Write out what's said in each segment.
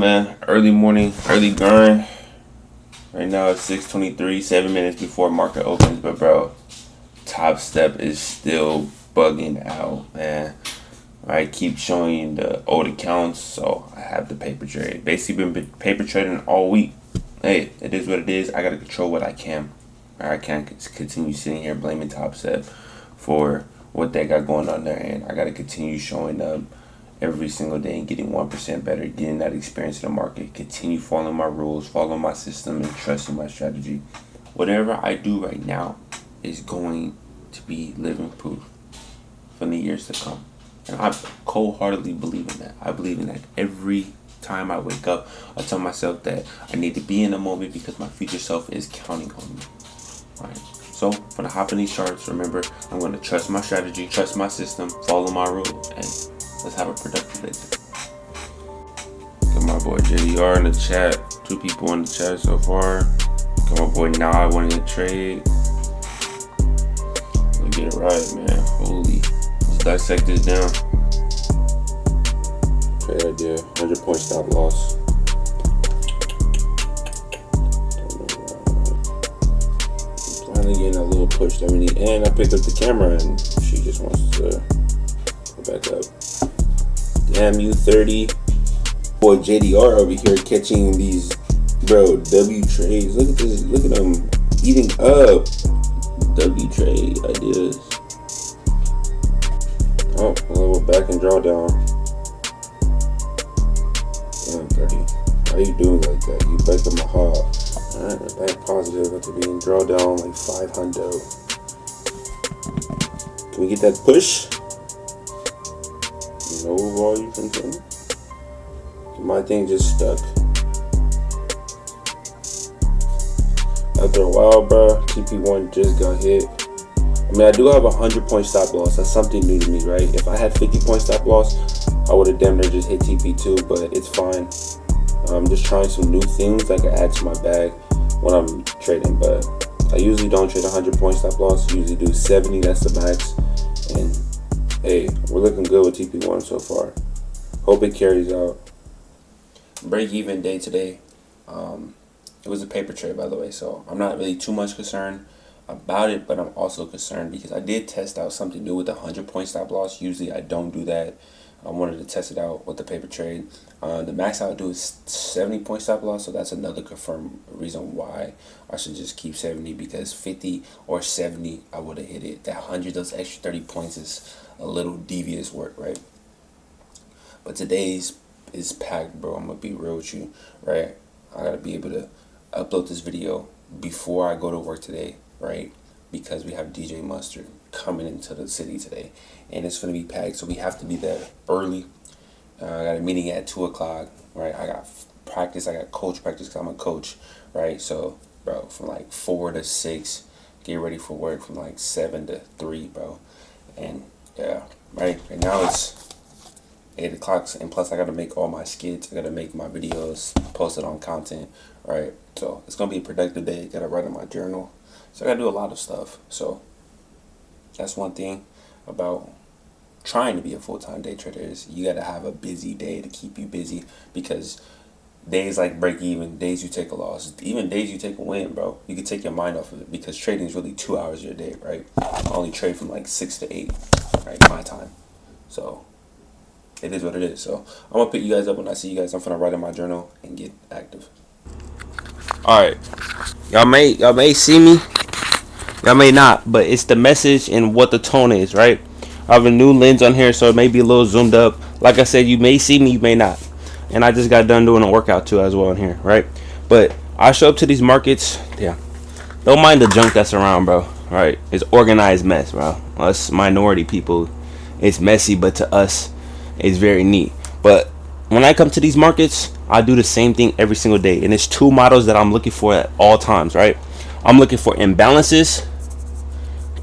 Man, early morning, early grind. Right now it's 6:23, 7 minutes before market opens. But bro, Top Step is still bugging out, man. I keep showing you the old accounts, so I have the paper trade. Basically, been paper trading all week. Hey, it is what it is. I gotta control what I can. I can't continue sitting here blaming Top Step for what they got going on there, and I gotta continue showing up every single day and getting 1% better, getting that experience in the market, continue following my rules, following my system, and trusting my strategy. Whatever I do right now is going to be living proof for the years to come. And I cold-heartedly believe in that. I believe in that every time I wake up. I tell myself that I need to be in the moment because my future self is counting on me. Right. So, when I hop in these charts, remember, I'm going to trust my strategy, trust my system, follow my rules, and let's have a productive day. Got my boy JDR in the chat. 2 people in the chat so far. Got my boy Now I Want to Trade. Let me get it right, man. Holy. Let's dissect this down. Trade idea. 100-point stop loss. Finally getting that little push that we need. And I picked up the camera and she just wants to go back up. Damn you 30. Boy JDR over here catching these W trades. Look at this. Look at them eating up W trade ideas. Oh, a little back and drawdown. Damn 30. Why are you doing like that? You back up my hog. Alright, back positive after being drawdown like 500. Can we get that push? No volume content. My thing just stuck. After a while, bro, TP1 just got hit. I mean, I do have a 100-point stop loss. That's something new to me, right? If I had 50-point stop loss, I would have damn near just hit TP2, but it's fine. I'm just trying some new things I can add to my bag when I'm trading, but I usually don't trade 100-point stop loss. I usually do 70, that's the max. And hey, we're looking good with TP1 so far. Hope it carries out. Break even day today. It was a paper trade, by the way, so I'm not really too much concerned about it, but I'm also concerned because I did test out something new with the 100-point stop loss. Usually I don't do that. I wanted to test it out with the paper trade. The max I would do is 70-point stop loss, so that's another confirmed reason why I should just keep 70, because 50 or 70 I would have hit it. That 100, those extra 30 points is a little devious work, right? But today's is packed, bro. I'm gonna be real with you, right? I gotta be able to upload this video before I go to work today, right? Because we have DJ Mustard coming into the city today, and it's gonna be packed, so we have to be there early. I got a meeting at 2 o'clock, right? I got practice. I got coach practice because I'm a coach, right? So, bro, from like 4 to 6, get ready for work from like 7 to 3, bro. And yeah, right now it's 8 o'clock, and plus I gotta make all my skits, I gotta make my videos, post it on content, right? So it's gonna be a productive day. Gotta write in my journal, so I gotta do a lot of stuff. So that's one thing about trying to be a full-time day trader, is you gotta have a busy day to keep you busy, because days like break even, days you take a loss, even days you take a win, bro, you can take your mind off of it, because trading is really 2 hours of your day, right? I only trade from like 6 to 8, right, my time. So it is what it is. So I'm gonna pick you guys up when I see you guys. I'm gonna write in my journal and get active. Alright. Y'all may see me. Y'all may not, but it's the message and what the tone is, right? I have a new lens on here, so it may be a little zoomed up. Like I said, you may see me, you may not. And I just got done doing a workout too as well in here, right? But I show up to these markets, yeah. Don't mind the junk that's around, bro. Right? It's organized mess, bro. Us minority people, it's messy, but to us, it's very neat. But when I come to these markets, I do the same thing every single day, and it's 2 models that I'm looking for at all times, right? I'm looking for imbalances,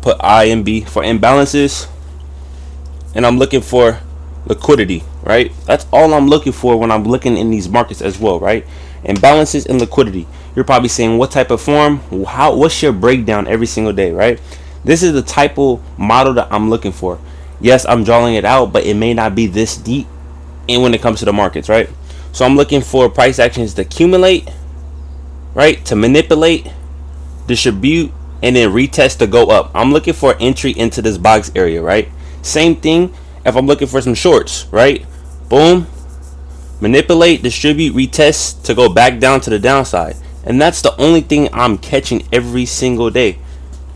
put IMB for imbalances, and I'm looking for liquidity, right? That's all I'm looking for when I'm looking in these markets as well, right? Imbalances and liquidity. You're probably saying, what type of form? What's your breakdown every single day, right? This is the type of model that I'm looking for. Yes, I'm drawing it out, but it may not be this deep. And when it comes to the markets, right? So I'm looking for price actions to accumulate, right? To manipulate, distribute, and then retest to go up. I'm looking for entry into this box area, right? Same thing if I'm looking for some shorts, right? Boom, manipulate, distribute, retest to go back down to the downside. And that's the only thing I'm catching every single day.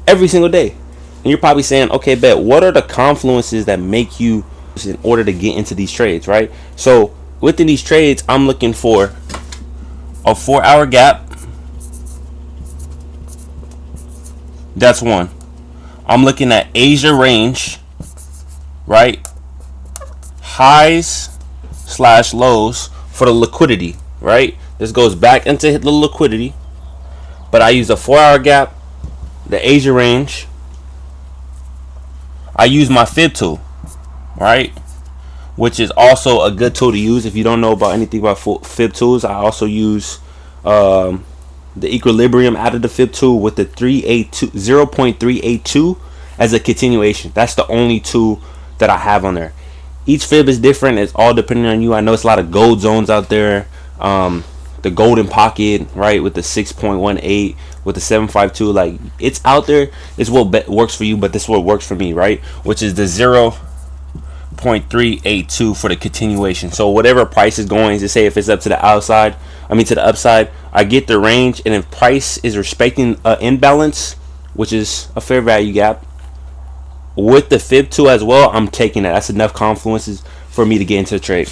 Every single day. And you're probably saying, okay, bet, what are the confluences that make you in order to get into these trades, right? So within these trades, I'm looking for a 4-hour gap. That's one. I'm looking at Asia range, right? Highs / lows for the liquidity, right? This goes back into the liquidity, but I use a 4-hour gap, the Asia range. I use my fib tool, right? Which is also a good tool to use. If you don't know about anything about fib tools, I also use the equilibrium out of the fib tool with the 0.382 as a continuation. That's the only tool that I have on there. Each fib is different. It's all depending on you. I know it's a lot of gold zones out there. The golden pocket, right, with the 6.18, with the 752, like, it's out there. It's what works for you, but this is what works for me, right? Which is the 0.382 for the continuation. So whatever price is going, to say if it's up to the outside, to the upside, I get the range, and if price is respecting imbalance, which is a fair value gap, with the fib tool as well, I'm taking that. That's enough confluences for me to get into the trade.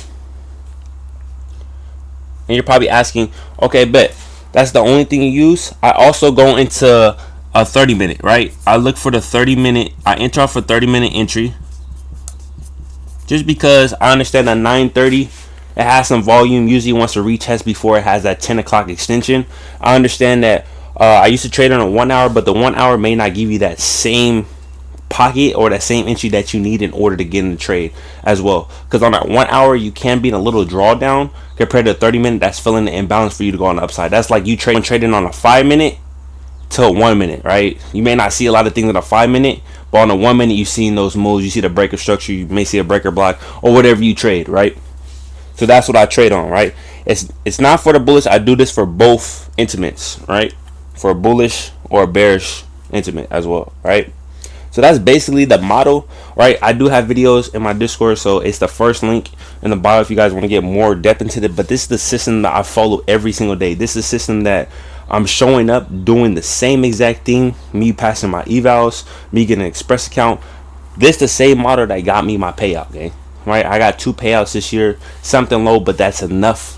And you're probably asking, okay, bet, that's the only thing you use? I also go into a 30-minute, right? I look for the 30-minute. I enter off a 30-minute entry, just because I understand that 9:30 it has some volume. Usually wants to retest before it has that 10 o'clock extension. I understand that I used to trade on a 1 hour, but the 1 hour may not give you that same pocket or that same entry that you need in order to get in the trade as well, because on that 1 hour you can be in a little drawdown compared to a 30-minute that's filling the imbalance for you to go on the upside. That's like you trading on a 5-minute to a 1 minute, right? You may not see a lot of things in a 5-minute, but on a 1 minute you've seen those moves. You see the breaker structure, you may see a breaker block or whatever you trade, right? So that's what I trade on, right? It's not for the bullish. I do this for both intimates, right? For a bullish or a bearish intimate as well, right? So that's basically the model, right? I do have videos in my Discord, so it's the first link in the bio if you guys want to get more depth into it. But this is the system that I follow every single day. This is a system that I'm showing up doing the same exact thing. Me passing my evals, me getting an express account. This is the same model that got me my payout, gang. Right? I got 2 payouts this year, something low, but that's enough.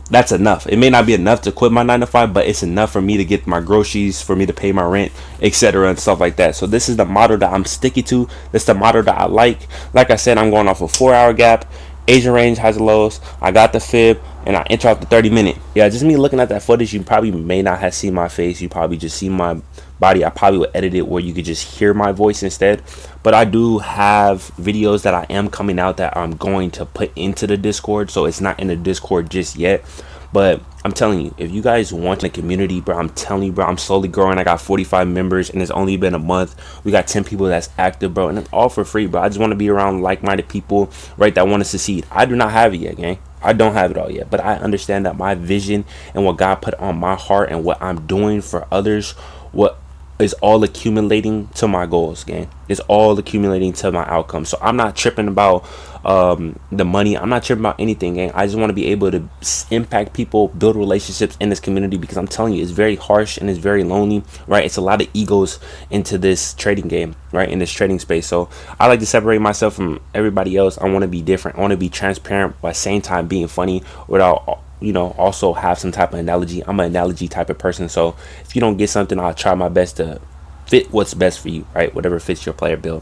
That's enough. It may not be enough to quit my 9 to 5, but it's enough for me to get my groceries, for me to pay my rent, etc. and stuff like that. So this is the model that I'm sticking to. This is the model that I like. Like I said, I'm going off a 4-hour gap, Asian range, highs and lows. I got the fib, and I enter off the 30-minute. Yeah, just me looking at that footage, you probably may not have seen my face. You probably just see my body. I probably would edit it where you could just hear my voice instead. But I do have videos that I am coming out that I'm going to put into the Discord, so it's not in the Discord just yet. But I'm telling you, if you guys want a community, bro, I'm telling you, bro, I'm slowly growing. I got 45 members, and it's only been a month. We got 10 people that's active, bro, and it's all for free, bro. I just want to be around like-minded people, right, that want to succeed. I do not have it yet, gang. I don't have it all yet, but I understand that my vision and what God put on my heart and what I'm doing for others, what is all accumulating to my goals, gang. It's all accumulating to my outcomes. So I'm not tripping about the money. I'm not tripping about anything, gang. I just want to be able to impact people, build relationships in this community, because I'm telling you, it's very harsh and it's very lonely, right? It's a lot of egos into this trading game, right? In this trading space. So I like to separate myself from everybody else. I want to be different. I want to be transparent, but at the same time being funny without, you know, also have some type of analogy. I'm an analogy type of person, so if you don't get something, I'll try my best to fit what's best for you, right? Whatever fits your player build.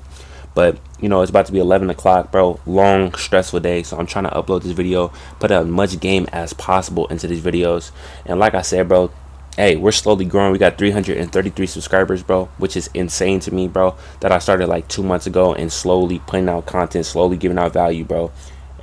But you know, it's about to be 11 o'clock, bro. Long, stressful day, so I'm trying to upload this video, put as much game as possible into these videos. And like I said, bro, hey, we're slowly growing. We got 333 subscribers, bro, which is insane to me, bro, that I started like 2 months ago, and slowly putting out content, slowly giving out value, bro.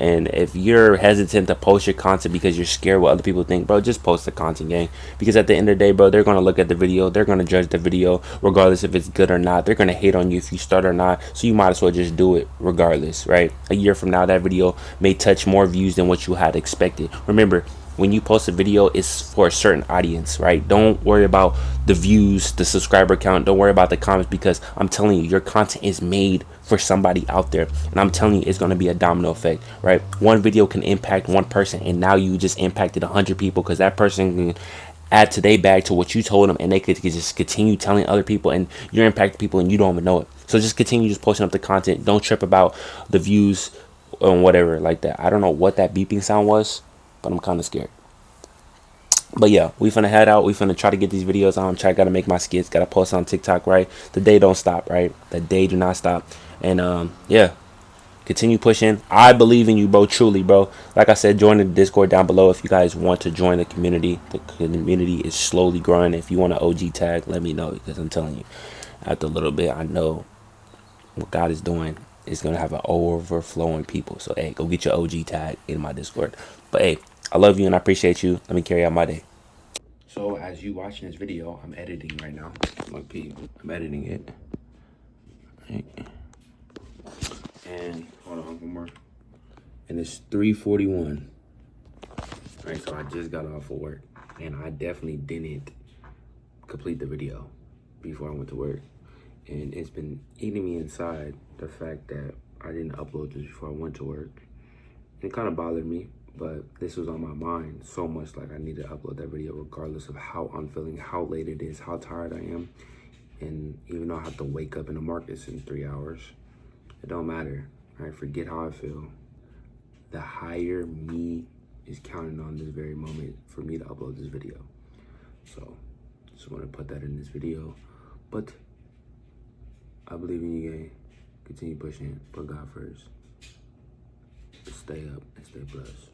And if you're hesitant to post your content because you're scared what other people think, bro, just post the content, gang. Because at the end of the day, bro, they're gonna look at the video, they're gonna judge the video regardless if it's good or not. They're gonna hate on you if you start or not. So you might as well just do it regardless, right? A year from now, that video may touch more views than what you had expected. Remember, when you post a video, it's for a certain audience, right? Don't worry about the views, the subscriber count. Don't worry about the comments, because I'm telling you, your content is made for somebody out there. And I'm telling you, it's going to be a domino effect, right? One video can impact one person, and now you just impacted 100 people, because that person can add to their bag to what you told them, and they could just continue telling other people, and you're impacting people and you don't even know it. So just continue just posting up the content. Don't trip about the views and whatever like that. I don't know what that beeping sound was, but I'm kind of scared. But yeah, we finna head out. We finna try to get these videos on. Gotta make my skits. Gotta post on TikTok, right? The day don't stop, right? The day do not stop. And yeah, continue pushing. I believe in you, bro. Truly, bro. Like I said, join the Discord down below if you guys want to join the community. The community is slowly growing. If you want an OG tag, let me know, because I'm telling you, after a little bit, I know what God is doing is gonna have an overflowing people. So hey, go get your OG tag in my Discord. But hey, I love you and I appreciate you. Let me carry out my day. So as you watching this video, I'm editing right now. Look, Pete, I'm editing it. Right. And hold on, one more. And it's 3:41. Right, so I just got off of work, and I definitely didn't complete the video before I went to work. And it's been eating me inside, the fact that I didn't upload this before I went to work. It kind of bothered me, but this was on my mind so much, like I need to upload that video regardless of how I'm feeling, how late it is, how tired I am. And even though I have to wake up in the markets in 3 hours, it don't matter. Right? Forget how I feel. The higher me is counting on this very moment for me to upload this video. So just want to put that in this video. But I believe in you, gang. Continue pushing. Put God first. Stay up and stay blessed.